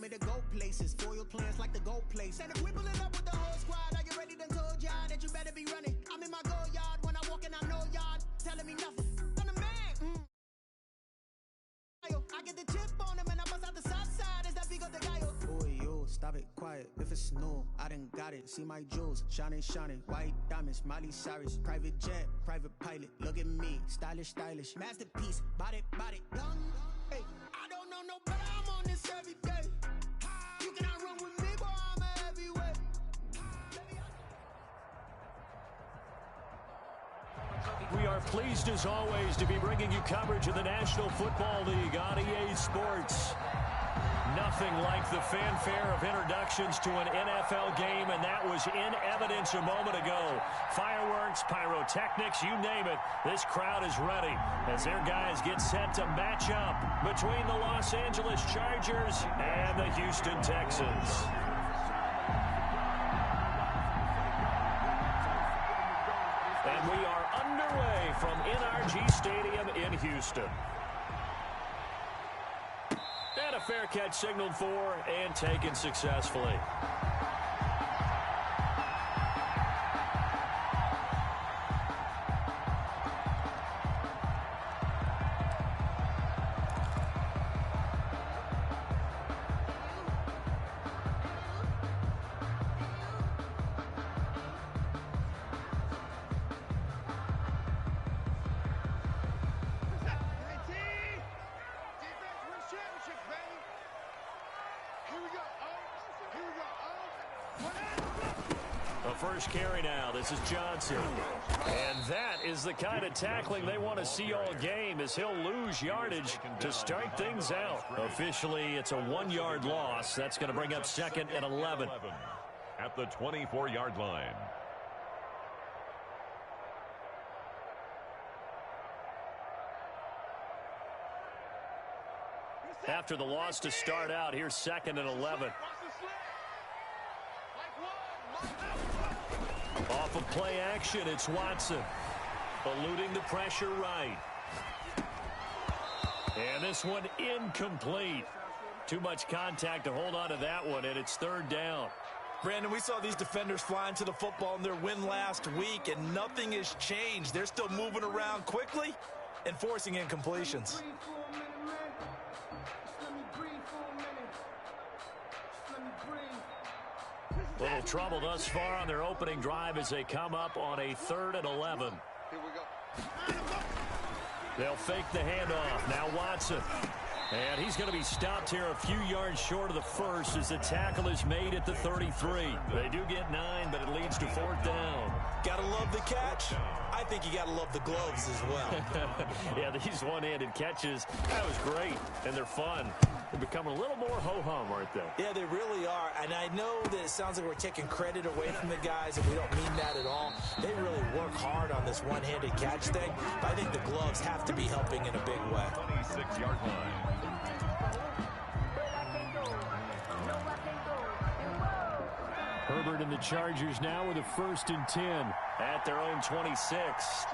me to go places. Foil plans like the gold place. And if we pulling up with the whole squad, are you ready? Done told y'all that you better be running. I'm in my go yard when I walk in, I know y'all telling me nothing. I'm the man. I get the chip on him and I bust out the south side. Is that Vigo de Gallo? Oh, yo, stop it, quiet. If it's snow, I done got it. See my jewels, shining, shining. White diamonds, Miley Cyrus. Private jet, private pilot. Look at me, stylish, stylish. Masterpiece, body, body. Young, hey, I don't know no better. I'm on this every day. You cannot run with me, boy, I'm a heavyweight. We are pleased, as always, to be bringing you coverage of the National Football League on EA Sports. Nothing like the fanfare of introductions to an NFL game, and that was in evidence a moment ago. Fireworks, pyrotechnics, you name it. This crowd is ready as their guys get set to match up between the Los Angeles Chargers and the Houston Texans. And we are underway from NRG Stadium in Houston. And a fair catch signaled for and taken successfully. First carry now. This is Johnson. And that is the kind of tackling they want to see all game, as he'll lose yardage to start things out. Officially, it's a 1-yard loss. That's going to bring up 2nd and 11. At the 24-yard line. After the loss to start out, here's 2nd and 11. Off of play action, it's Watson. Eluding the pressure right. And this one incomplete. Too much contact to hold on to that one, and it's 3rd down. Brandon, we saw these defenders flying to the football in their win last week, and nothing has changed. They're still moving around quickly and forcing incompletions. Little trouble thus far on their opening drive as they come up on a 3rd and 11. Here we go. They'll fake the handoff. Now Watson. And he's going to be stopped here a few yards short of the first as the tackle is made at the 33. They do get 9, but it leads to 4th down. Gotta love the catch. I think you gotta love the gloves as well. Yeah, these one-handed catches, that was great, and they're fun. They're becoming a little more ho-hum, aren't they? Yeah, they really are. And I know that it sounds like we're taking credit away from the guys, and we don't mean that at all. They really work hard on this one-handed catch thing. But I think the gloves have to be helping in a big way. 26-yard line. Herbert and the Chargers now with a 1st and 10 at their own 26.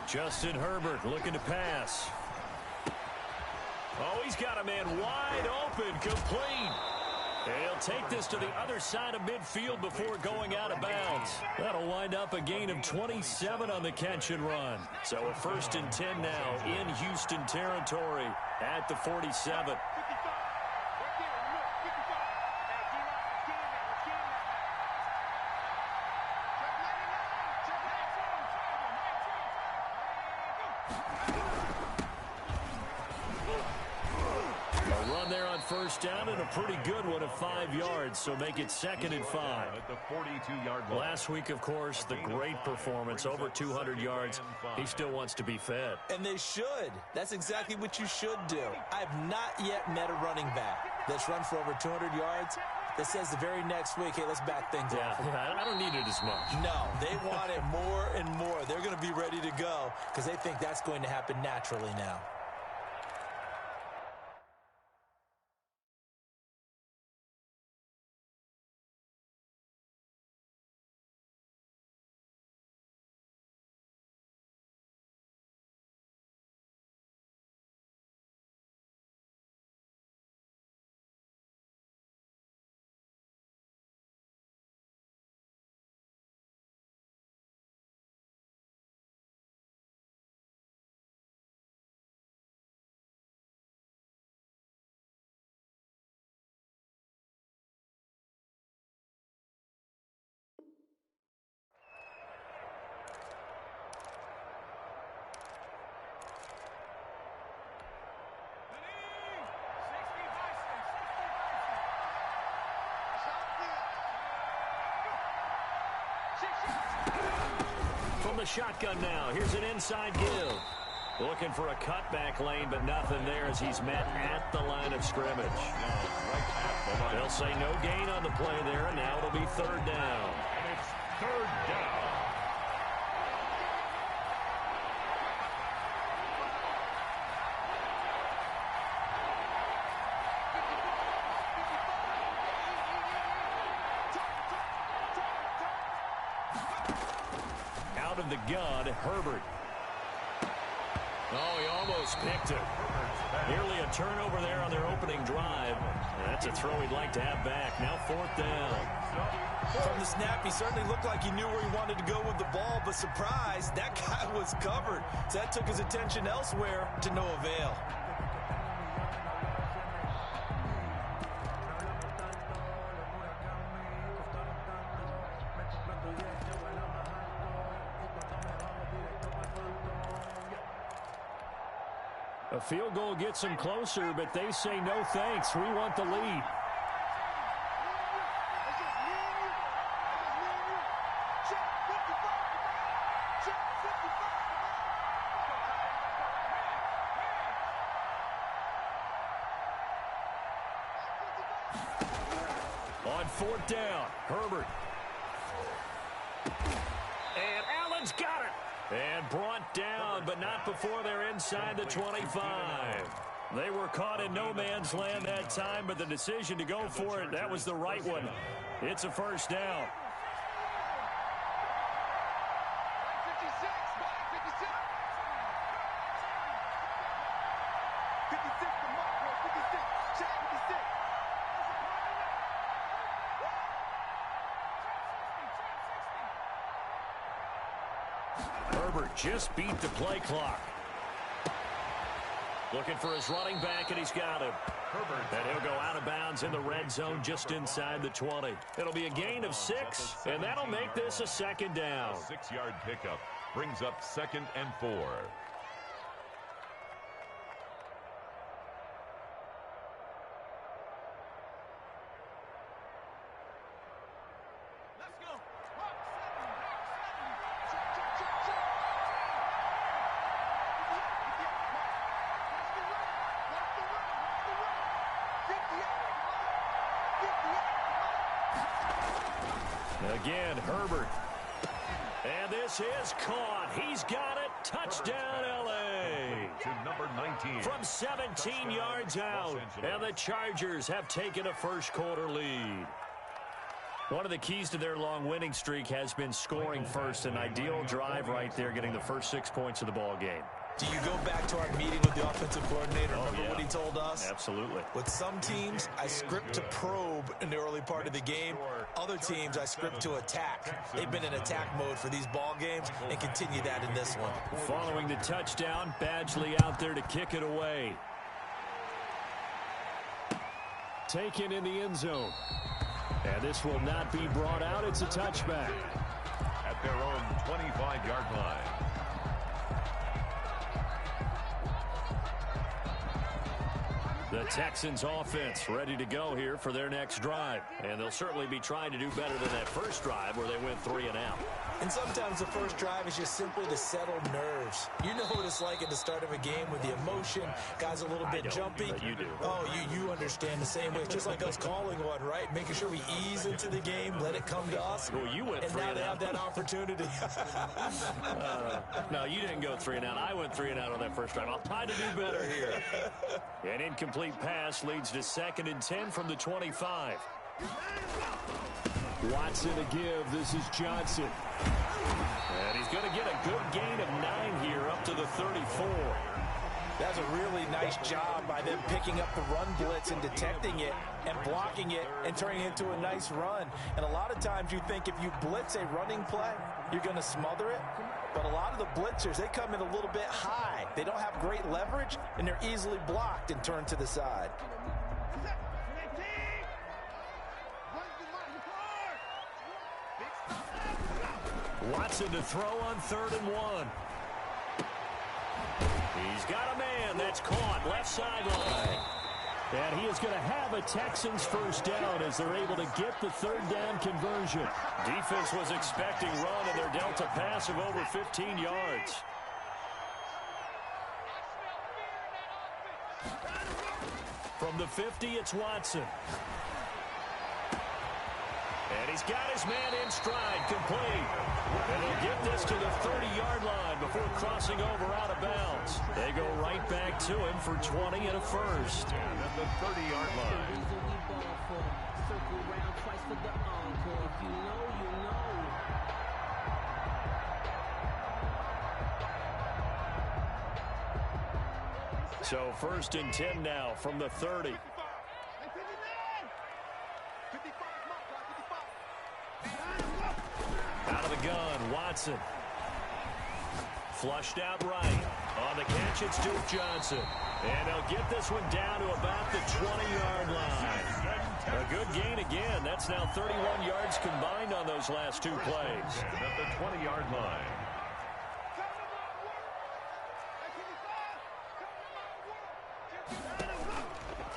Justin Herbert looking to pass. Oh, he's got a man wide open, complete. He'll take this to the other side of midfield before going out of bounds. That'll wind up a gain of 27 on the catch and run. So a 1st and 10 now in Houston territory at the 47. First down and a pretty good one of 5 yards, so make it 2nd and 5. At the 42-yard line. Last week, of course, the great performance, over 200 yards. He still wants to be fed. And they should. That's exactly what you should do. I have not yet met a running back that's run for over 200 yards that says the very next week, hey, let's back things up. Yeah, I don't need it as much. No, they want it more and more. They're going to be ready to go because they think that's going to happen naturally now. From the shotgun now, here's an inside give. Looking for a cutback lane, but nothing there as he's met at the line of scrimmage. They'll say no gain on the play there, and now it'll be third down. And it's third down. Out of the gun, Herbert. Oh, he almost picked it. Nearly a turnover there on their opening drive. That's a throw he'd like to have back. Now fourth down. From the snap, he certainly looked like he knew where he wanted to go with the ball, but surprise, that guy was covered. So that took his attention elsewhere to no avail. A field goal gets them closer, but they say no thanks. We want the lead. On fourth down, Herbert. And Allen's got it. And brought down, but not before they're inside the 25. They were caught in no man's land that time, but the decision to go for it, that was the right one. It's a first down. Herbert just beat the play clock. Looking for his running back, and he's got him. And he'll go out of bounds in the red zone just inside the 20. It'll be a gain of 6, and that'll make this a second down. A 6-yard pickup brings up 2nd and 4. Again, Herbert. And this is caught. He's got it. Touchdown, LA. To number 19. From 17 yards out. And the Chargers have taken a first-quarter lead. One of the keys to their long winning streak has been scoring first. An ideal drive right there, getting the first 6 points of the ball game. Do you go back to our meeting with the offensive coordinator? Remember what he told us? Absolutely. With some teams, I script to probe in the early part of the game. Other teams, I script to attack. They've been in attack mode for these ball games and continue that in this one. Following the touchdown, Badgley out there to kick it away. Taken in the end zone. And this will not be brought out. It's a touchback. At their own 25-yard line. The Texans offense ready to go here for their next drive. And they'll certainly be trying to do better than that first drive where they went 3 and out. And sometimes the first drive is just simply to settle nerves. You know what it's like at the start of a game with the emotion. Guys a little bit jumpy. But you do. Oh, you understand the same way. It's just like us calling one, right? Making sure we ease into the game, let it come to us. Well, you went and 3 now and they out. have that opportunity. No, you didn't go 3 and out. I went 3 and out on that first drive. I'll try to do better here. An incomplete pass leads to 2nd and 10 from the 25. Watson to give. This is Johnson. And he's going to get a good gain of 9 here up to the 34. That's a really nice job by them picking up the run blitz and detecting it and blocking it and turning it into a nice run. And a lot of times you think if you blitz a running play, you're going to smother it. But a lot of the blitzers, they come in a little bit high. They don't have great leverage, and they're easily blocked and turned to the side. Watson to throw on 3rd and 1. He's got a man that's caught left sideline. And he is going to have a Texans first down as they're able to get the third down conversion. Defense was expecting run, and they're dealt a pass of over 15 yards. From the 50, it's Watson. And he's got his man in stride, complete. And he'll get this to the 30-yard line before crossing over out of bounds. They go right back to him for 20 and a first. And at the 30-yard line. So first and 10 now from the 30. Out of the gun, Watson. Flushed out right. On the catch, it's Duke Johnson. And they'll get this one down to about the 20-yard line. A good gain again. That's now 31 yards combined on those last two plays. And at the 20-yard line.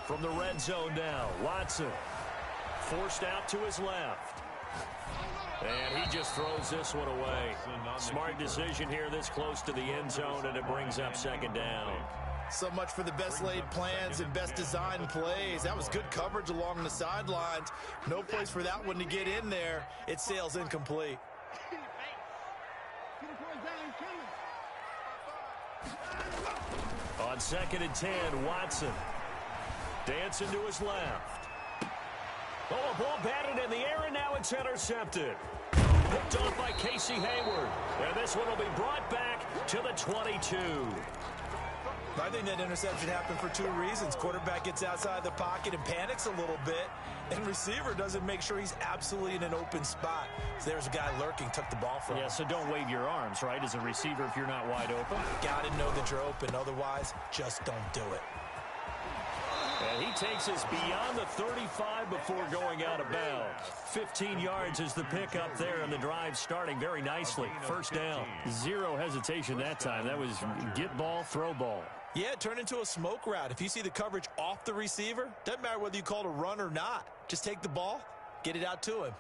From the red zone now, Watson. Forced out to his left. And he just throws this one away. Smart decision here this close to the end zone, and it brings up second down. So much for the best laid plans and best designed plays. That was good coverage along the sidelines. No place for that one to get in there. It sails incomplete. On second and 10, Watson. Dancing to his left. Oh, a ball batted in the air, and now it's intercepted. Picked off by Casey Hayward. And this one will be brought back to the 22. I think that interception happened for two reasons. Quarterback gets outside the pocket and panics a little bit, and receiver doesn't make sure he's absolutely in an open spot. So there's a guy lurking, took the ball from him. Yeah, so don't wave your arms, right, as a receiver if you're not wide open. Got to know that you're open. Otherwise, just don't do it. And he takes us beyond the 35 before going out of bounds. 15 yards is the pickup there, and the drive starting very nicely. First down. Zero hesitation that time. That was get ball, throw ball. Yeah, it turned into a smoke route. If you see the coverage off the receiver, doesn't matter whether you call it a run or not. Just take the ball, get it out to him.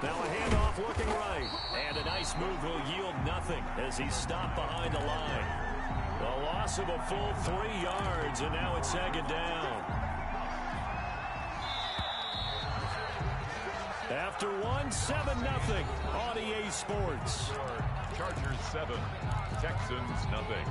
Now a handoff looking right. And a nice move will yield nothing as he's stopped behind the line. A loss of a full 3 yards, and now it's second down. After 7-0 on EA Sports. Chargers 7, Texans nothing.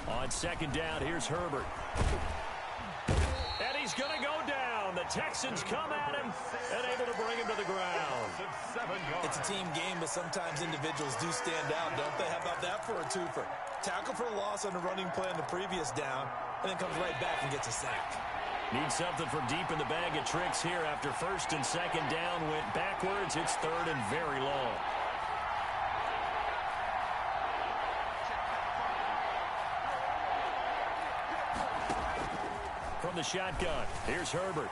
On second down, here's Herbert. And he's going to go down. The Texans come at him and able to bring him to the ground. It's a team game, but sometimes individuals do stand out, don't they? How about that for a twofer? Tackle for a loss on the running play on the previous down, and then comes right back and gets a sack. Need something from deep in the bag of tricks here after first and second down went backwards. It's third and very long. From the shotgun, here's Herbert.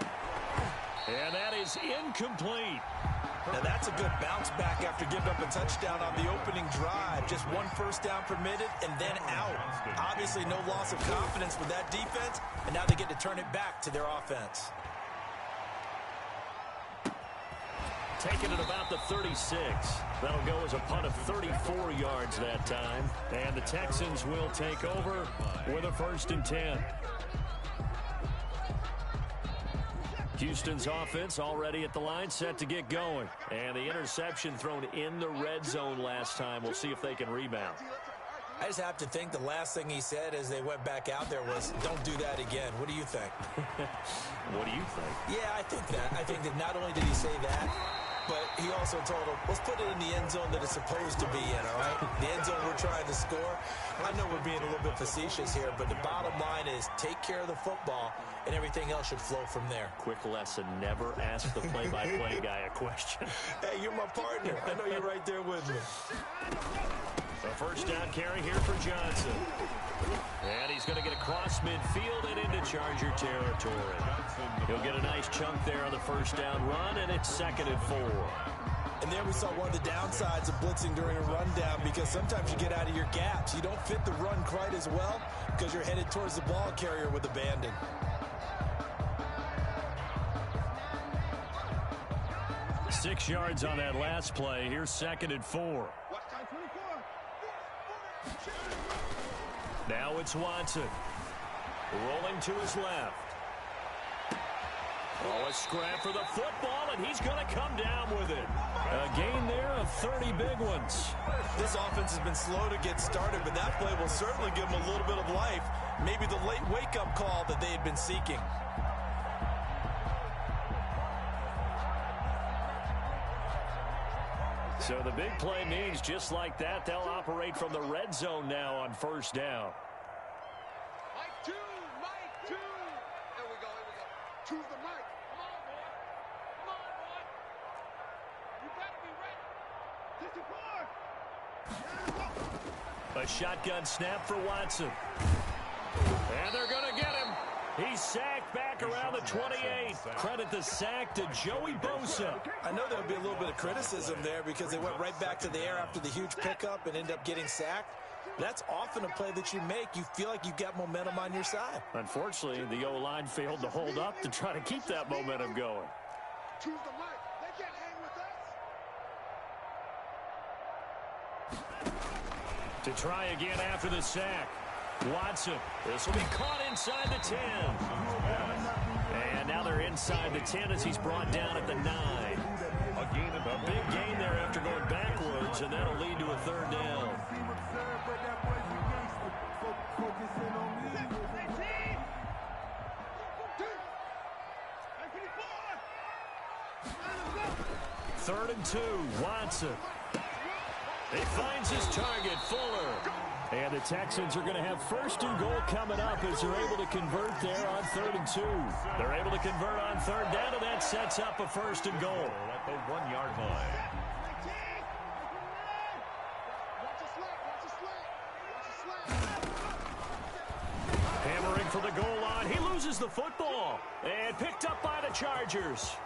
And that is incomplete. Now that's a good bounce back after giving up a touchdown on the opening drive. Just one first down permitted and then out. Obviously no loss of confidence with that defense, and now they get to turn it back to their offense. Taken at about the 36. That'll go as a punt of 34 yards that time. And the Texans will take over with a first and 10. Houston's offense already at the line, set to get going. And the interception thrown in the red zone last time. We'll see if they can rebound. I just have to think the last thing he said as they went back out there was, don't do that again. What do you think? What do you think? Yeah, I think that. I think that not only did he say that, but he also told him, let's put it in the end zone that it's supposed to be in, all right? The end zone we're trying to score. I know we're being a little bit facetious here, but the bottom line is take care of the football, and everything else should flow from there. Quick lesson, never ask the play-by-play guy a question. Hey, you're my partner. I know you're right there with me. A first down carry here for Johnson. And he's going to get across midfield and into Charger territory. He'll get a nice chunk there on the first down run, and it's 2nd and 4. And there we saw one of the downsides of blitzing during a rundown, because sometimes you get out of your gaps. You don't fit the run quite as well because you're headed towards the ball carrier with abandon. Six yards on that last play. Here's 2nd and 4. Now it's Watson. Rolling to his left. Oh, a scrap for the football, and he's going to come down with it. A gain there of 30 big ones. This offense has been slow to get started, but that play will certainly give them a little bit of life. Maybe the late wake-up call that they had been seeking. So the big play means just like that, they'll operate from the red zone now on first down. Mike 2, Mike 2. Here we go. Choose the mic. Come on, boy. Come on, boy. You better be ready. 54. A shotgun snap for Watson. And they're going to get him. He's sacked back around the 28. Credit the sack to Joey Bosa. I know there would be a little bit of criticism there because they went right back to the air after the huge pickup and ended up getting sacked. That's often a play that you make. You feel like you've got momentum on your side. Unfortunately, the O-line failed to hold up to try to keep that momentum going. Choose the mic. They can't hang with us. To try again after the sack. Watson. This will be caught inside the 10. And now they're inside the 10 as he's brought down at the 9. A big gain there after going backwards, and that'll lead to a 3rd down. Third and 2, Watson. He finds his target, Fuller. And the Texans are going to have 1st and goal coming up as they're able to convert there on 3rd and 2. They're able to convert on 3rd down, and that sets up a 1st and goal. At the 1-yard line. Hammering for the goal line. He loses the football. And picked up by the Chargers.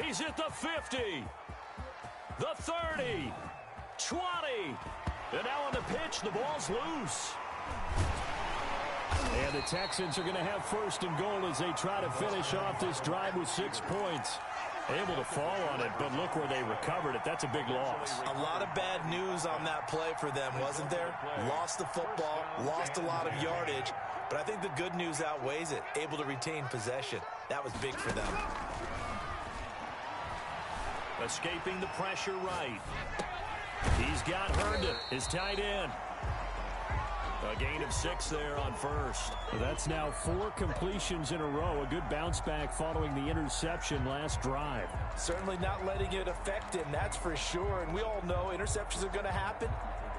He's at the 50. The 30. 20. And now on the pitch, the ball's loose. And the Texans are going to have 1st and goal as they try to finish off this drive with 6 points. Able to fall on it, but look where they recovered it. That's a big loss. A lot of bad news on that play for them, wasn't there? Lost the football, lost a lot of yardage, but I think the good news outweighs it. Able to retain possession. That was big for them. Escaping the pressure right. He's got Herndon, his tight end. A gain of 6 there on 1st. That's now 4 completions in a row. A good bounce back following the interception last drive. Certainly not letting it affect him, that's for sure. And we all know interceptions are going to happen.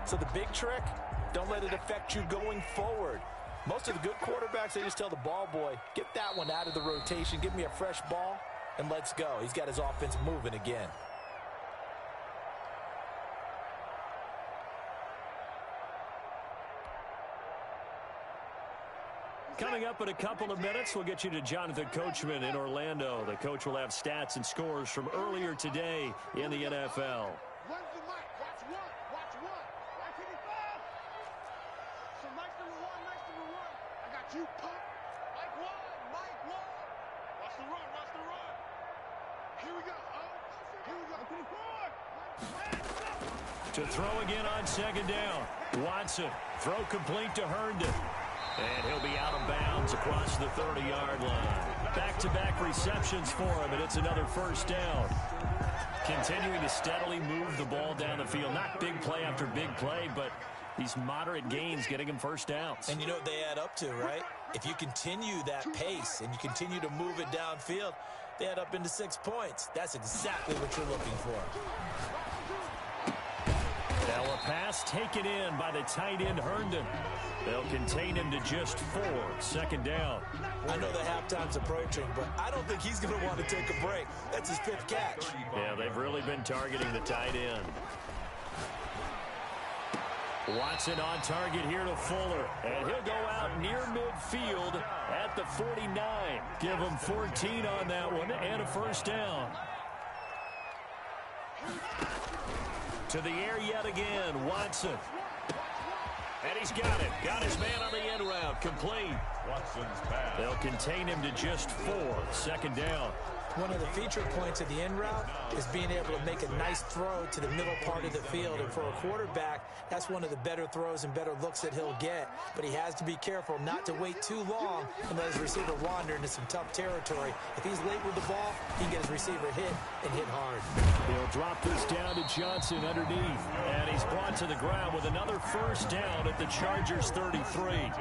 So the big trick, don't let it affect you going forward. Most of the good quarterbacks, they just tell the ball boy, get that one out of the rotation, give me a fresh ball, and let's go. He's got his offense moving again. Coming up in a couple of minutes, we'll get you to Jonathan Coachman in Orlando. The coach will have stats and scores from earlier today in the NFL. Run the mic. Watch one. Watch one. Watch 85. So Mike's number 1. Mike's number 1. I got you, pump. Mike 1. Mike 1. Watch the run. Watch the run. Here we go. Here we go. 24. To throw again on 2nd down. Watson. Throw complete to Herndon. And he'll be out of bounds across the 30-yard line. Back-to-back receptions for him, and it's another 1st down. Continuing to steadily move the ball down the field. Not big play after big play, but these moderate gains getting him 1st downs. And you know what they add up to, right? If you continue that pace and you continue to move it downfield, they add up into 6 points. That's exactly what you're looking for. Now a pass taken in by the tight end Herndon. They'll contain him to just 4. Second down. I know that halftime's approaching, but I don't think he's going to want to take a break. That's his 5th catch. Yeah, they've really been targeting the tight end. Watson on target here to Fuller, and he'll go out near midfield at the 49. Give him 14 on that one and a first down. To the air yet again, Watson. And he's got it. Got his man on the end route. Complete. Watson's pass. They'll contain him to just 4. Second down. One of the feature points of the end route is being able to make a nice throw to the middle part of the field. And for a quarterback, that's one of the better throws and better looks that he'll get. But he has to be careful not to wait too long and let his receiver wander into some tough territory. If he's late with the ball, he can get his receiver hit and hit hard. He'll drop this down to Johnson underneath. And he's brought to the ground with another first down at the Chargers 33.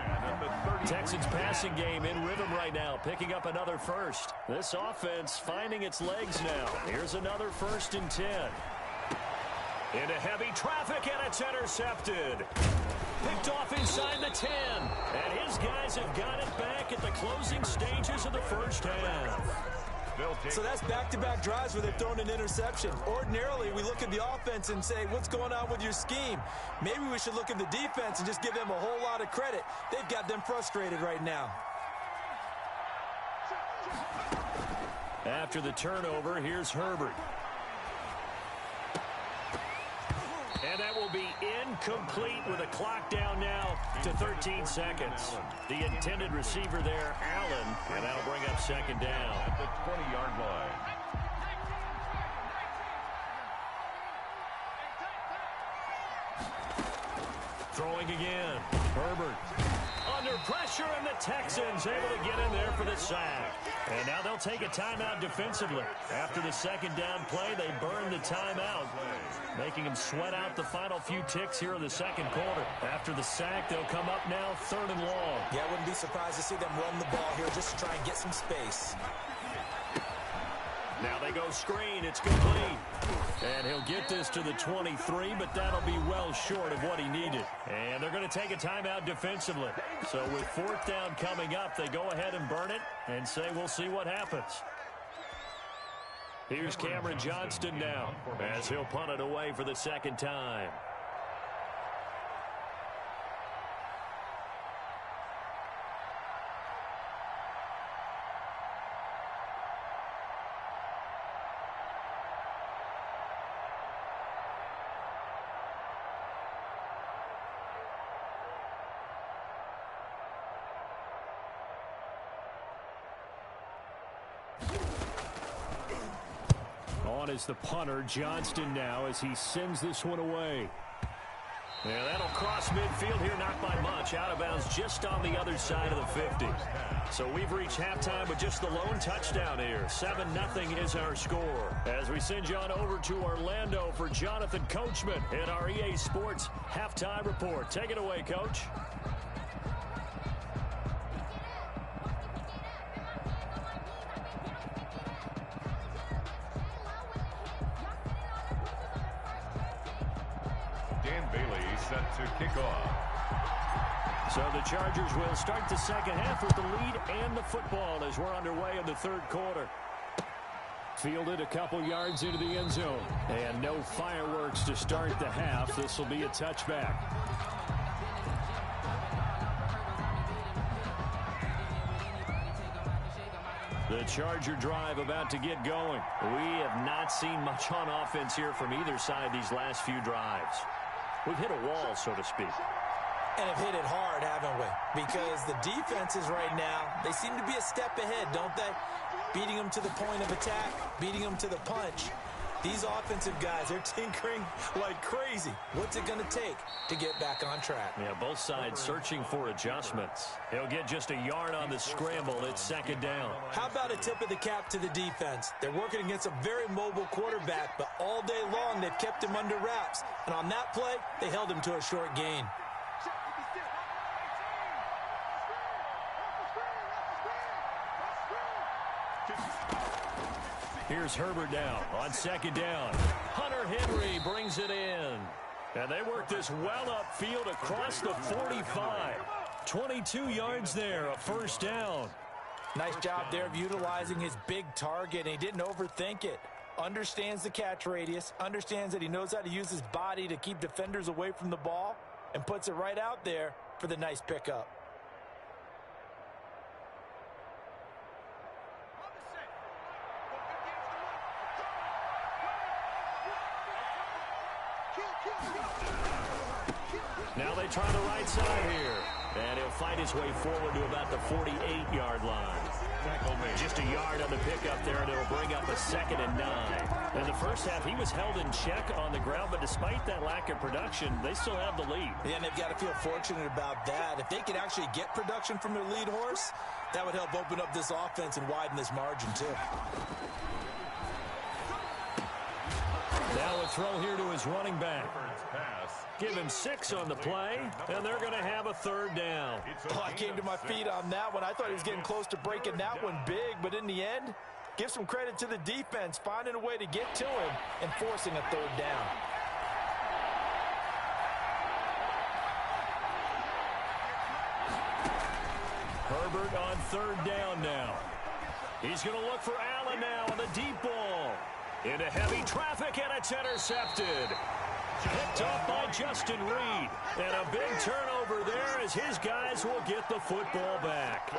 Texans passing game in rhythm right now, picking up another first. This offense finding its legs now. Here's another 1st and 10. Into heavy traffic, and it's intercepted. Picked off inside the 10. And his guys have got it back at the closing stages of the first half. So that's back-to-back drives where they've thrown an interception. Ordinarily, we look at the offense and say, what's going on with your scheme? Maybe we should look at the defense and just give them a whole lot of credit. They've got them frustrated right now. After the turnover, here's Herbert. And that will be incomplete with a clock down now to 13 seconds. The intended receiver there, Allen, and that'll bring up second down. At the 20-yard line. Throwing again, Herbert. Under pressure, and the Texans able to get in there for the sack. And now they'll take a timeout defensively. After the second down play, they burn the timeout, making them sweat out the final few ticks here in the second quarter. After the sack, they'll come up now 3rd and long. Yeah, I wouldn't be surprised to see them run the ball here just to try and get some space. Now they go screen. It's complete. And he'll get this to the 23, but that'll be well short of what he needed. And they're going to take a timeout defensively. So with 4th down coming up, they go ahead and burn it and say we'll see what happens. Here's Cameron Johnston now as he'll punt it away for the second time. On is the punter, Johnston now, as he sends this one away. Yeah, that'll cross midfield here, not by much. Out of bounds just on the other side of the 50. So we've reached halftime with just the lone touchdown here. 7-0 is our score. As we send you on over to Orlando for Jonathan Coachman in our EA Sports Halftime Report. Take it away, Coach. Set to kick off. So the Chargers will start the second half with the lead and the football as we're underway in the 3rd quarter. Fielded a couple yards into the end zone. And no fireworks to start the half. This will be a touchback. The Charger drive about to get going. We have not seen much on offense here from either side these last few drives. We've hit a wall, so to speak. And have hit it hard, haven't we? Because the defenses right now, they seem to be a step ahead, don't they? Beating them to the point of attack, beating them to the punch. These offensive guys, they're tinkering like crazy. What's it going to take to get back on track? Yeah, both sides searching for adjustments. He'll get just a yard on the scramble. It's second down. How about a tip of the cap to the defense? They're working against a very mobile quarterback, but all day long they've kept him under wraps. And on that play, they held him to a short gain. Here's Herbert now on second down. Hunter Henry brings it in. And they work this well upfield across the 45. 22 yards there, a first down. Nice job there of utilizing his big target, and he didn't overthink it. Understands the catch radius, understands that he knows how to use his body to keep defenders away from the ball, and puts it right out there for the nice pickup. Now they try the right side here. And he'll fight his way forward to about the 48-yard line. Just a yard on the pickup there, and it'll bring up a 2nd and 9. In the first half, he was held in check on the ground, but despite that lack of production, they still have the lead. Yeah, and they've got to feel fortunate about that. If they could actually get production from their lead horse, that would help open up this offense and widen this margin, too. Now a throw here to his running back. Give him 6 on the play, and they're going to have a 3rd down. Oh, I came to my feet on that one. I thought he was getting close to breaking that one big, but in the end, give some credit to the defense, finding a way to get to him and forcing a 3rd down. Herbert on 3rd down now. He's going to look for Allen now on the deep ball. Into heavy traffic, and it's intercepted. Picked off by Justin Reed. And a big turnover there as his guys will get the football back.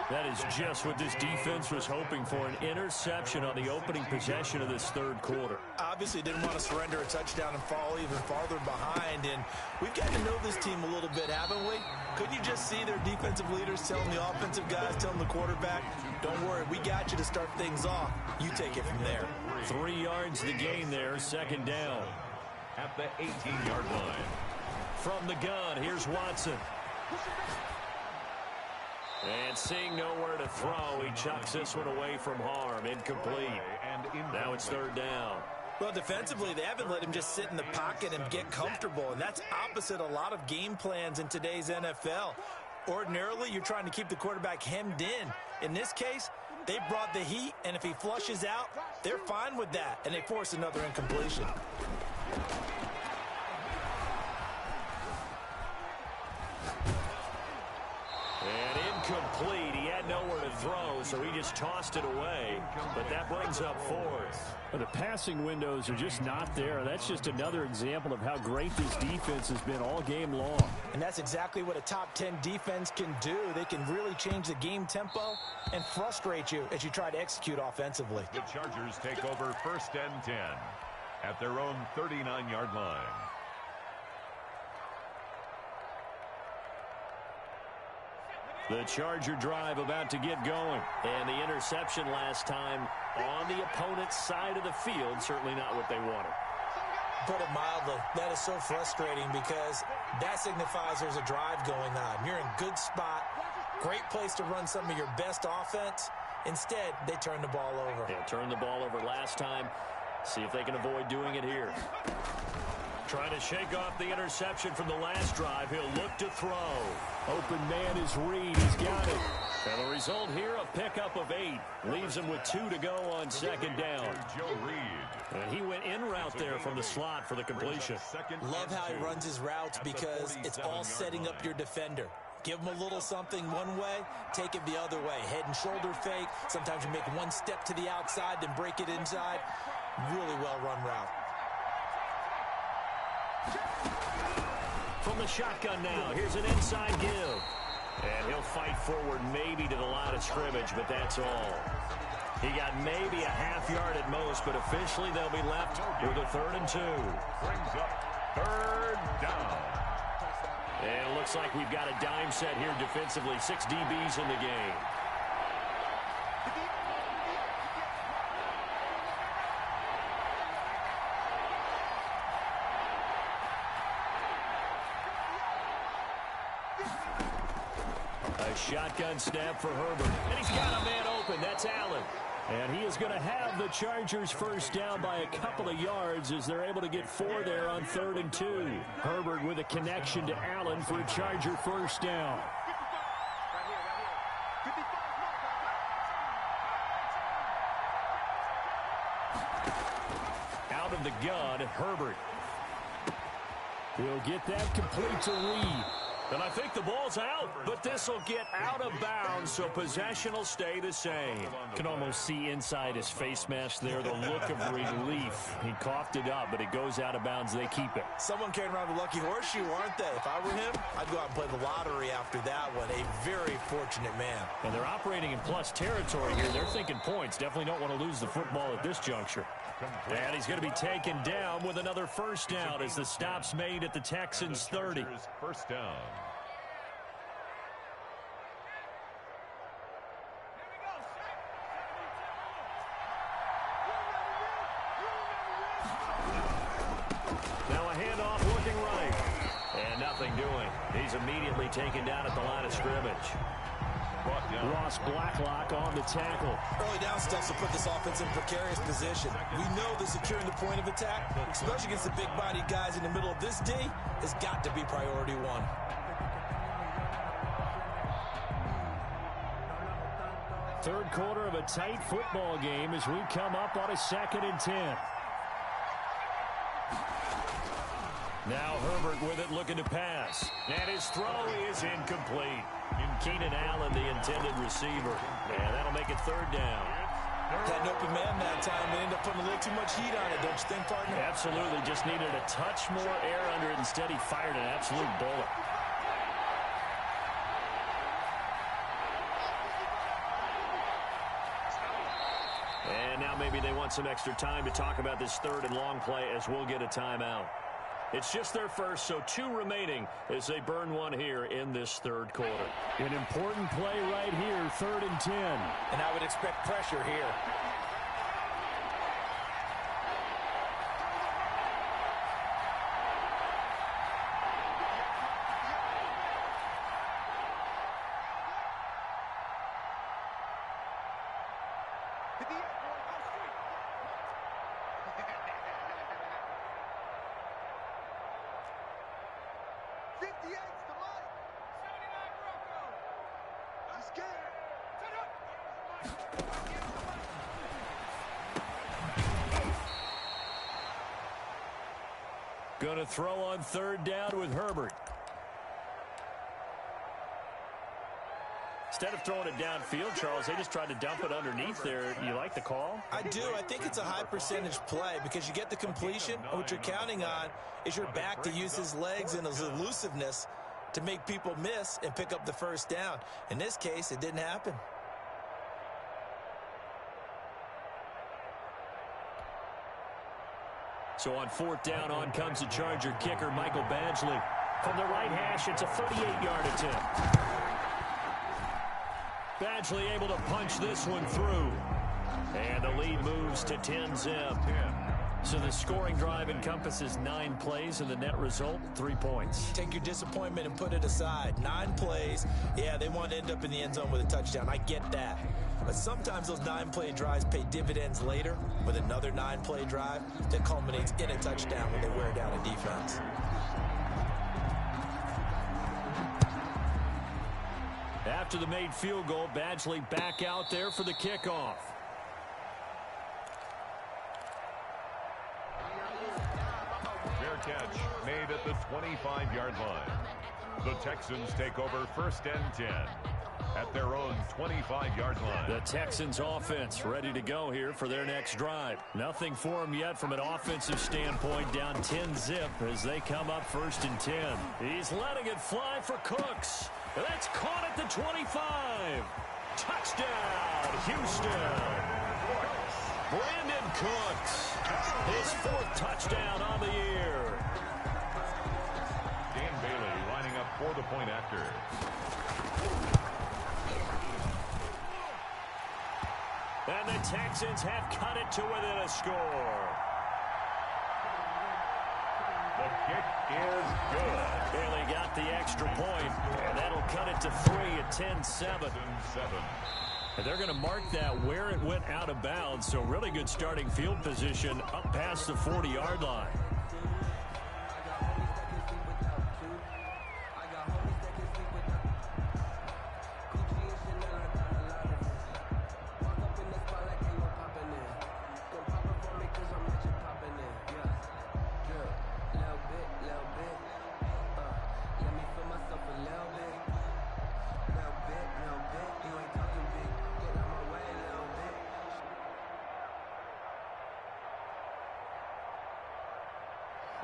That is just what this defense was hoping for, an interception on the opening possession of this 3rd quarter. Obviously didn't want to surrender a touchdown and fall even farther behind, and we've gotten to know this team a little bit, haven't we? Couldn't you just see their defensive leaders telling the offensive guys, telling the quarterback, don't worry, we got you to start things off. You take it from there. 3 yards the gain there, 2nd down. At the 18-yard line. From the gun, here's Watson. And seeing nowhere to throw, he chucks this one away from harm. Incomplete. Now it's 3rd down. Well, defensively, they haven't let him just sit in the pocket and get comfortable, and that's opposite a lot of game plans in today's NFL. Ordinarily, you're trying to keep the quarterback hemmed in. In this case, they brought the heat, and if he flushes out, they're fine with that, and they force another incompletion. And incomplete. He had nowhere to throw, so he just tossed it away. But that brings up 4th. But the passing windows are just not there. That's just another example of how great this defense has been all game long. And that's exactly what a top 10 defense can do. They can really change the game tempo and frustrate you as you try to execute offensively. The Chargers take over 1st and 10 at their own 39-yard line. The Charger drive about to get going. And the interception last time on the opponent's side of the field, certainly not what they wanted. Put it mildly, that is so frustrating because that signifies there's a drive going on. You're in good spot, great place to run some of your best offense. Instead, they turn the ball over. Yeah, turned the ball over last time. See if they can avoid doing it here. Trying to shake off the interception from the last drive. He'll look to throw. Open man is Reed. He's got it. And the result here, a pickup of 8. Leaves him with 2 to go on 2nd down. Joe Reed. And he went in route there from the slot for the completion. Love how he runs his routes because it's all setting up your defender. Give him a little something one way, take it the other way. Head and shoulder fake. Sometimes you make one step to the outside, then break it inside. Really well-run route. From the shotgun now, here's an inside give. And he'll fight forward maybe to the line of scrimmage, but that's all. He got maybe a half yard at most, but officially they'll be left with a 3rd and 2. Brings up 3rd down. And it looks like we've got a dime set here defensively. 6 DBs in the game. A shotgun snap for Herbert. And he's got a man open. That's Allen. And he is going to have the Chargers first down by a couple of yards as they're able to get 4 there on 3rd and 2. Herbert with a connection to Allen for a Charger first down. the gun, Herbert. He'll get that complete to Reed. And I think the ball's out, but this will get out of bounds, so possession will stay the same. Can almost see inside his face mask there the look of relief. He coughed it up, but it goes out of bounds. They keep it. Someone carrying around the lucky horseshoe, aren't they? If I were him, I'd go out and play the lottery after that one. A very fortunate man. And they're operating in plus territory here. They're thinking points. Definitely don't want to lose the football at this juncture. And he's going to be taken down with another first down as the stop's made at the Texans' 30. First down. Now a handoff looking right. And nothing doing. He's immediately taken down at the line of scrimmage. Ross Blacklock on the tackle. Early down steps will put this offense in precarious position. We know that securing the point of attack, especially against the big-bodied guys in the middle of this D, has got to be priority one. Third quarter of a tight football game as we come up on a 2nd and 10. Now Herbert with it, looking to pass. And his throw is incomplete. Keenan Allen, the intended receiver. And that'll make it 3rd down. Had an open man that time and ended up putting a little too much heat on it, don't you think, partner? Absolutely. Just needed a touch more air under it. Instead, he fired an absolute bullet. And now maybe they want some extra time to talk about this 3rd and long play as we'll get a timeout. It's just their first, so 2 remaining as they burn one here in this 3rd quarter. An important play right here, 3rd and 10. And I would expect pressure here. Going to throw on 3rd down with Herbert. Instead of throwing it downfield, Charles, they just tried to dump it underneath there. You like the call? I do. I think it's a high percentage play because you get the completion. And what you're counting on is your back to use his legs and his elusiveness to make people miss and pick up the 1st down. In this case, it didn't happen. So on 4th down, on comes the Charger kicker, Michael Badgley. From the right hash, it's a 38-yard attempt. Badgley able to punch this one through. And the lead moves to 10-zip. So the scoring drive encompasses 9 plays, and the net result, 3 points. Take your disappointment and put it aside. 9 plays. Yeah, they want to end up in the end zone with a touchdown. I get that. But sometimes those 9-play drives pay dividends later with another 9-play drive that culminates in a touchdown when they wear down a defense. After the made field goal, Badgley back out there for the kickoff. Fair catch made at the 25-yard line. The Texans take over 1st and 10 at their own 25-yard line. The Texans offense ready to go here for their next drive. Nothing for them yet from an offensive standpoint, down 10-zip as they come up 1st and 10. He's letting it fly for Cooks. That's caught at the 25. Touchdown, Houston. Brandon Cooks, his 4th touchdown on the year. Dan Bailey lining up for the point after. And the Texans have cut it to within a score. The kick is good. Bailey got the extra point, and that'll cut it to 3 at 10-7. And they're going to mark that where it went out of bounds, so really good starting field position up past the 40-yard line.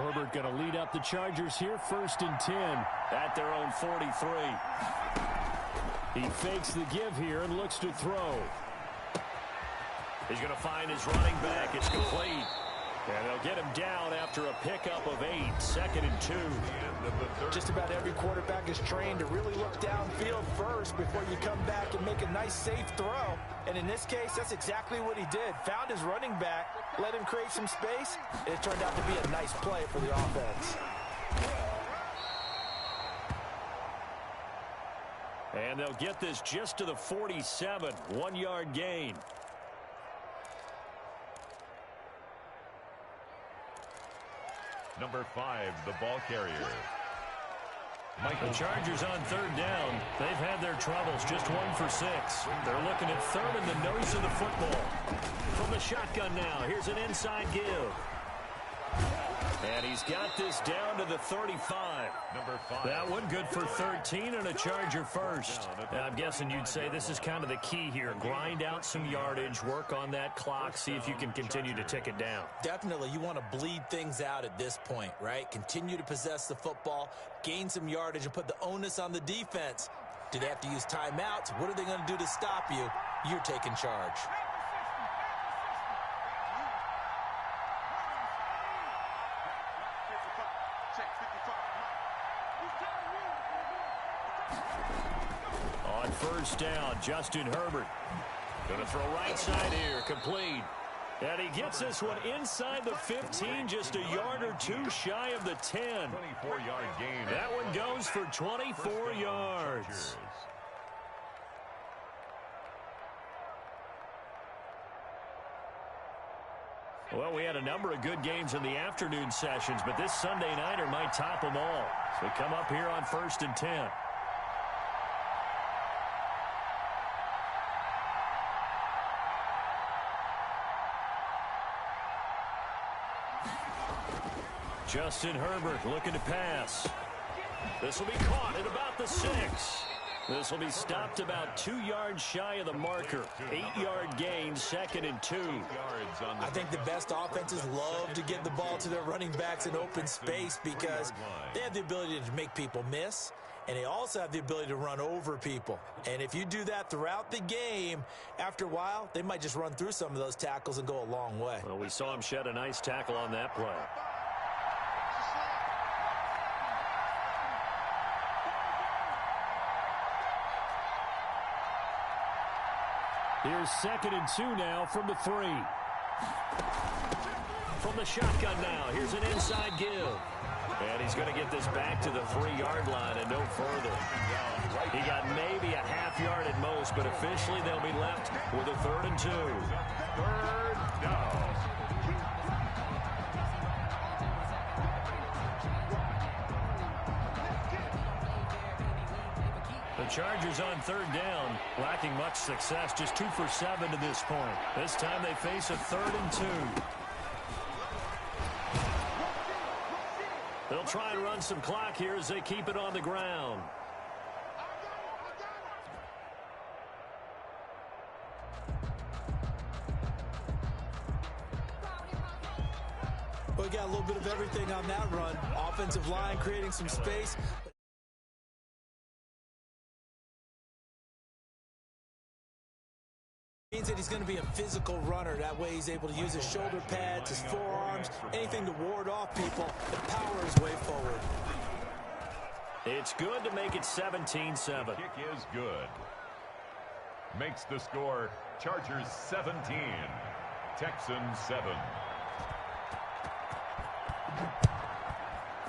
Herbert going to lead up the Chargers here, 1st and 10 at their own 43. He fakes the give here and looks to throw. He's going to find his running back. It's complete. And they'll get him down after a pickup of 8, 2nd and 2. Just about every quarterback is trained to really look downfield first before you come back and make a nice, safe throw. And in this case, that's exactly what he did. Found his running back, let him create some space, and it turned out to be a nice play for the offense. And they'll get this just to the 47, 1-yard gain. Number 5, the ball carrier. The Chargers on 3rd down. They've had their troubles, just 1 for 6. They're looking at 3rd in the nose of the football. From the shotgun now, here's an inside give. And he's got this down to the 35. Number 5. That one good for 13 and a Charger first. Now, I'm guessing you'd say this is kind of the key here. Grind out some yardage, work on that clock, see if you can continue to tick it down. Definitely, you want to bleed things out at this point, right? Continue to possess the football, gain some yardage, and put the onus on the defense. Do they have to use timeouts? What are they going to do to stop you? You're taking charge. On 1st down, Justin Herbert. Going to throw right side here, complete. And he gets this one inside the 15, just a yard or 2 shy of the 10. 24-yard gain. That one goes for 24 yards. Well, we had a number of good games in the afternoon sessions, but this Sunday nighter might top them all. So we come up here on 1st and 10. Justin Herbert looking to pass. This will be caught at about the 6. This will be stopped about 2 yards shy of the marker. 8-yard gain, 2nd and 2. I think the best offenses love to give the ball to their running backs in open space because they have the ability to make people miss, and they also have the ability to run over people. And if you do that throughout the game, after a while, they might just run through some of those tackles and go a long way. Well, we saw him shed a nice tackle on that play. Here's 2nd and 2 now from the 3. From the shotgun now, here's an inside give. And he's going to get this back to the 3-yard line and no further. He got maybe a half yard at most, but officially they'll be left with a 3rd and 2. 3rd down. The Chargers on 3rd down, lacking much success, just 2 for 7 to this point. This time they face a 3rd and 2. They'll try and run some clock here as they keep it on the ground. We got a little bit of everything on that run. Offensive line creating some space. Means that he's going to be a physical runner. That way he's able to use his shoulder pads, his forearms, anything to ward off people and power his way forward. It's good to make it 17-7. Kick is good. Makes the score Chargers 17, Texans 7.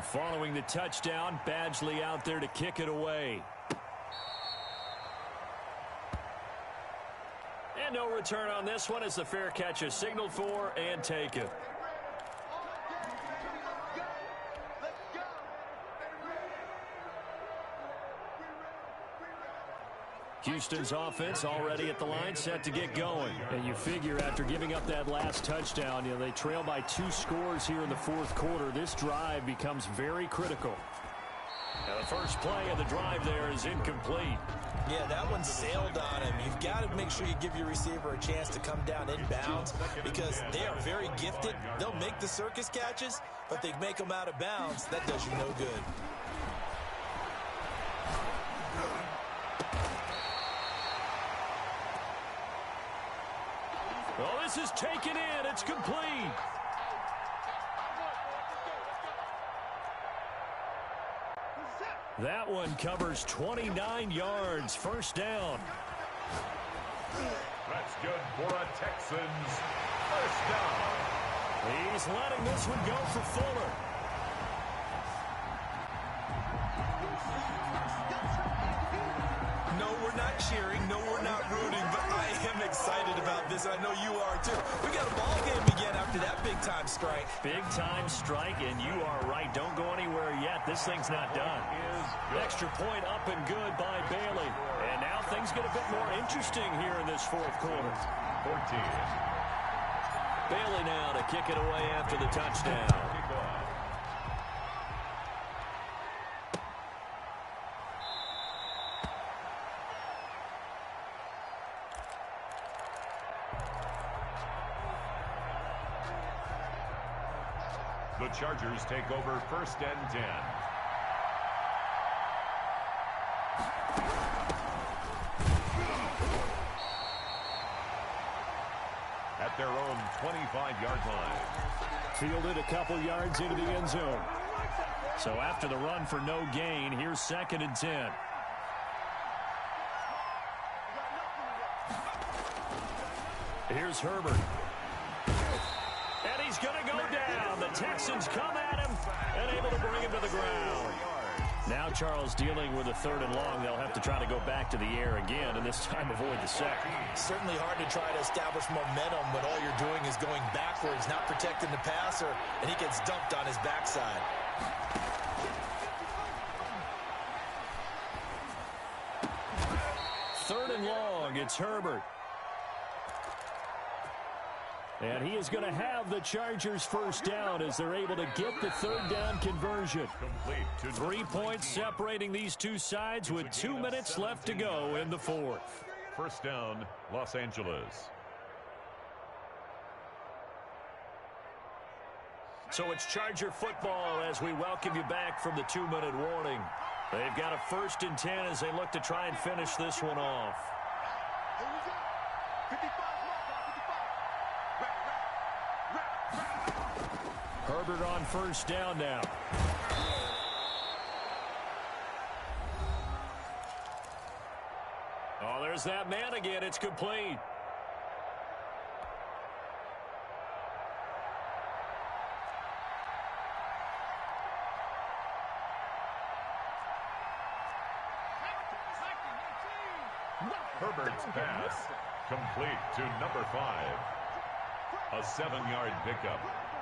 Following the touchdown, Badgley out there to kick it away. And no return on this one as the fair catch is signaled for and taken. Houston's offense already at the line, set to get going. And you figure after giving up that last touchdown, they trail by 2 scores here in the 4th quarter. This drive becomes very critical. Now The first play of the drive there is incomplete. Yeah, that one sailed on him. You've got to make sure you give your receiver a chance to come down inbounds because they are very gifted. They'll make the circus catches, but they make them out of bounds. That does you no good. Well, this is taken in. It's complete. That one covers 29 yards. First down. That's good for a Texans first down. He's letting this one go for Fuller. No, we're not cheering. No, we're not rooting, but I am excited about this. I know you are, too. We got a ball game again after that big-time strike. Big-time strike, and you are right. Don't go anywhere yet. This thing's not done. Extra point up and good by Bailey. And now things get a bit more interesting here in this fourth quarter. 14. Bailey now to kick it away after the touchdown. The Chargers take over first and 10. At their own 25-yard line. Fielded a couple yards into the end zone. So after the run for no gain, here's 2nd and 10. Here's Herbert. And he's going to go down. The Texans come at him and able to bring him to the ground. Now Charles dealing with a 3rd and long. They'll have to try to go back to the air again, and this time avoid the sack. Certainly hard to try to establish momentum when all you're doing is going backwards, not protecting the passer, and he gets dumped on his backside. Third and long. It's Herbert. And he is going to have the Chargers first down as they're able to get the 3rd down conversion. 3 points separating these two sides with 2 minutes left to go in the fourth. First down, Los Angeles. So it's Charger football as we welcome you back from the 2-minute warning. They've got a 1st and 10 as they look to try and finish this one off. Herbert on first down now. Oh, there's that man again. It's complete. Herbert's pass complete to number 5. A 7-yard pickup.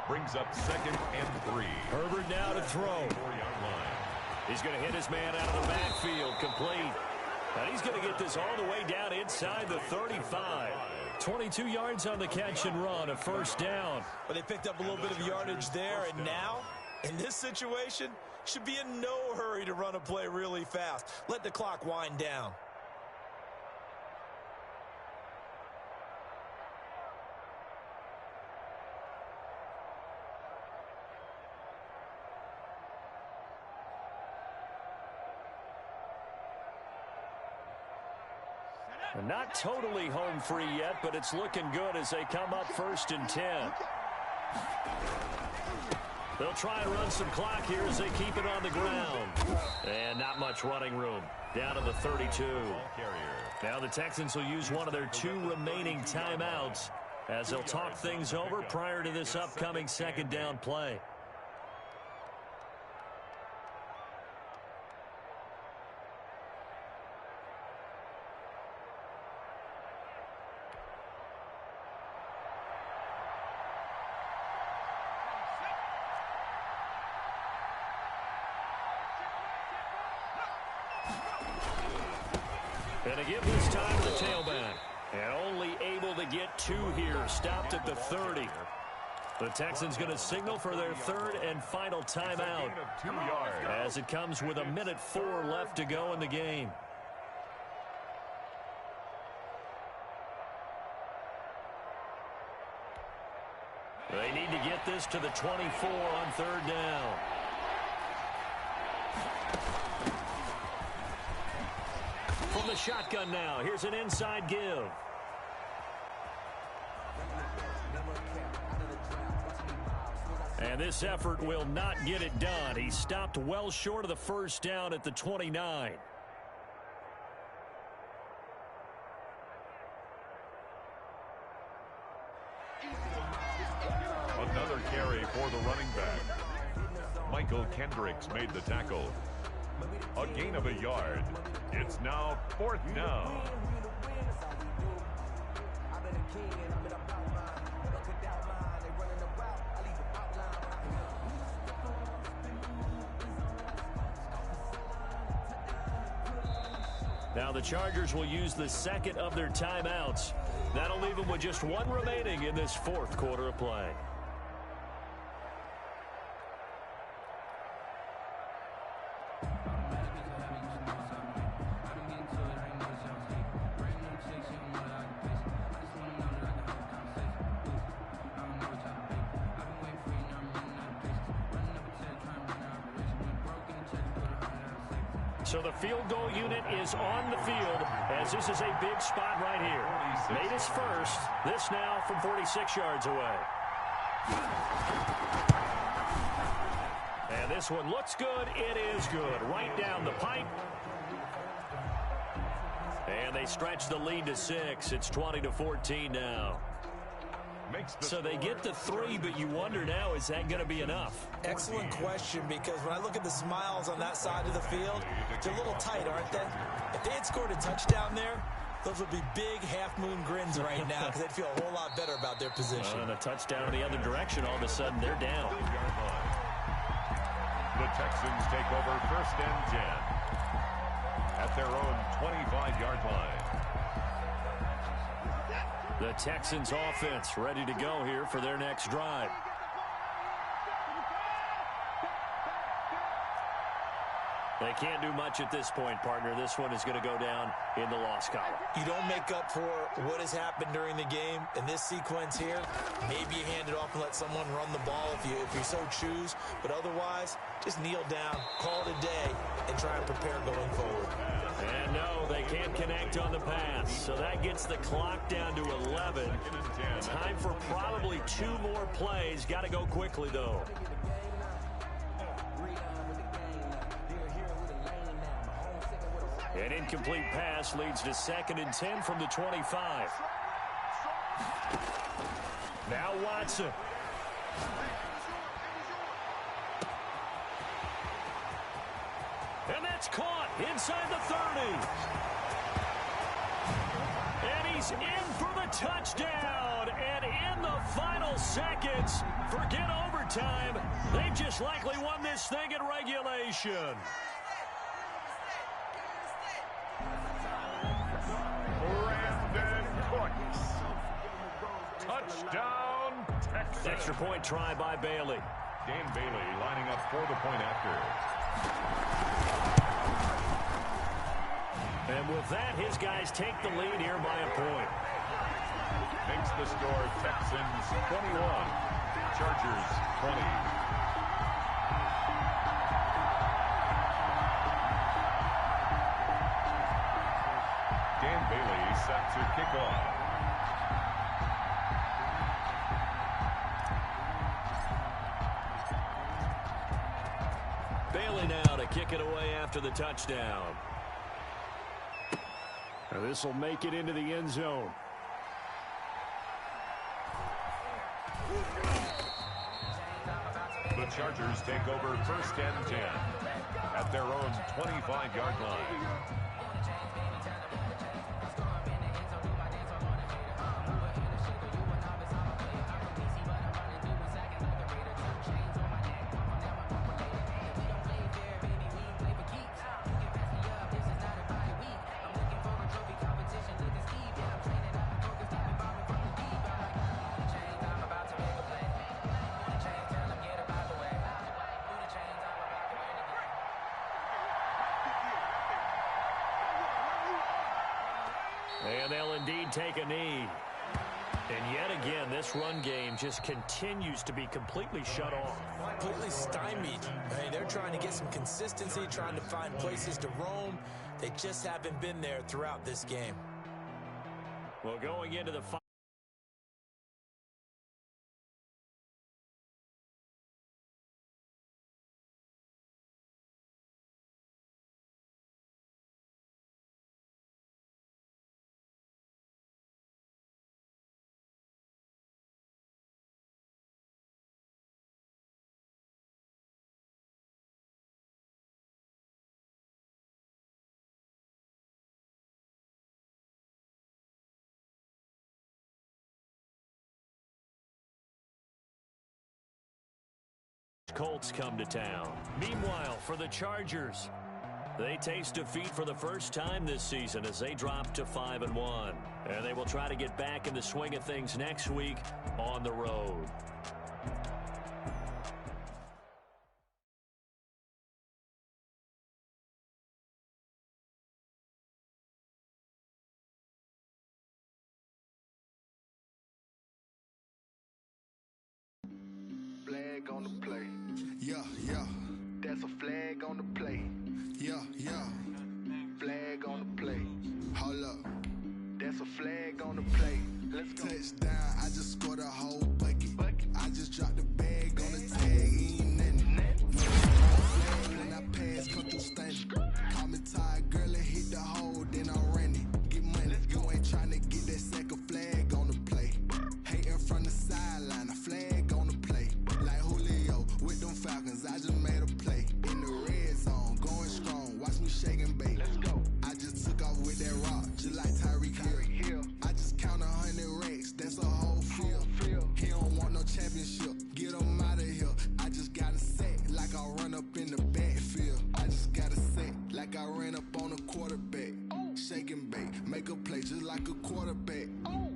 Brings up 2nd and 3. Herbert now to throw. 4-yard line. He's going to hit his man out of the backfield. Complete. And he's going to get this all the way down inside the 35. 22 yards on the catch and run. A first down. But they picked up a little bit of yardage there, and now, in this situation, should be in no hurry to run a play really fast. Let the clock wind down. Not totally home free yet, but it's looking good as they come up 1st and 10. They'll try and run some clock here as they keep it on the ground. And not much running room. Down to the 32. Now the Texans will use one of their 2 remaining timeouts as they'll talk things over prior to this upcoming 2nd down play. And to give this time to the tailback. And only able to get 2 here. Stopped at the 30. The Texans going to signal for their third and final timeout as it comes with 1:04 left to go in the game. They need to get this to the 24 on third down. From the shotgun now, here's an inside give. And this effort will not get it done. He stopped well short of the first down at the 29. Another carry for the running back. Michael Kendricks made the tackle. A gain of a yard. It's now fourth down. Now the Chargers will use the second of their timeouts. That'll leave them with just one remaining in this fourth quarter of play. So the field goal unit is on the field as this is a big spot right here. Made his first. This now from 46 yards away. And this one looks good. It is good. Right down the pipe. And they stretch the lead to 6. It's 20-14 now. So they get the 3, but you wonder now, is that going to be enough? Excellent question, because when I look at the smiles on that side of the field, they're a little tight, aren't they? If they had scored a touchdown there, those would be big half-moon grins right now because they'd feel a whole lot better about their position. And a touchdown in the other direction, all of a sudden they're down. The Texans take over first and 10 at their own 25-yard line. The Texans offense ready to go here for their next drive. They can't do much at this point, partner. This one is going to go down in the loss column. You don't make up for what has happened during the game. In this sequence here, maybe you hand it off and let someone run the ball if you so choose. But otherwise, just kneel down, call it a day, and try and prepare going forward. And no, they can't connect on the pass. So that gets the clock down to 11. Time for probably 2 more plays. Got to go quickly, though. An incomplete pass leads to 2nd and 10 from the 25. Now Watson. And that's caught inside the 30. And he's in for the touchdown. And in the final seconds, forget overtime. They've just likely won this thing in regulation. Touchdown, Texas. Extra point try by Bailey. Dan Bailey lining up for the point after. And with that, his guys take the lead here by a point. Makes the score Texans 21, Chargers 20. Dan Bailey set to kick off. Bailey now to kick it away after the touchdown. Now this will make it into the end zone. The Chargers take over first and 10 at their own 25-yard line. And they'll indeed take a knee. And yet again, this run game just continues to be completely shut off. Completely stymied. Hey, they're trying to get some consistency, trying to find places to roam. They just haven't been there throughout this game. Well, going into the Colts come to town. Meanwhile, for the Chargers, they taste defeat for the first time this season as they drop to 5-1. And they will try to get back in the swing of things next week on the road. Flag on the play. Yeah, yeah. That's a flag on the play. Yeah, yeah. Flag on the play. Hold up. That's a flag on the play. Let's go. Touchdown, I just scored a whole bucket. I just dropped the bag on the tag, ain't nothing. No flag when I pass, come through stunning. Call me tired, girl, and hit the hole, then I ran it. Get money, you ain't trying to get that second flag on the play. Hating from the sideline, a flag on the play. Like Julio with them Falcons, I just made a play. In the red zone, going strong, watch me shake and bake. Let's go. I just took off with that rock, just like Tyreek Hill. I just count 100 racks, that's a whole field. He don't want no championship, get him out of here. I just got a set, like I run up in the backfield. I just got a set, like I ran up on a quarterback. Shake and bake, make a play just like a quarterback.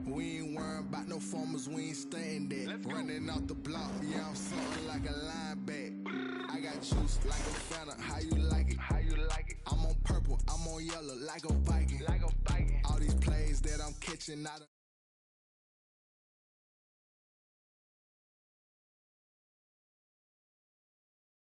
We ain't worrying about no formers, we ain't staying there. Running off the block, yeah, I'm something like a linebacker. I got juice like a Fanta, how you like it? How you like it? I'm on purple, I'm on yellow, like a Viking. Like a Viking. All these plays that I'm catching out of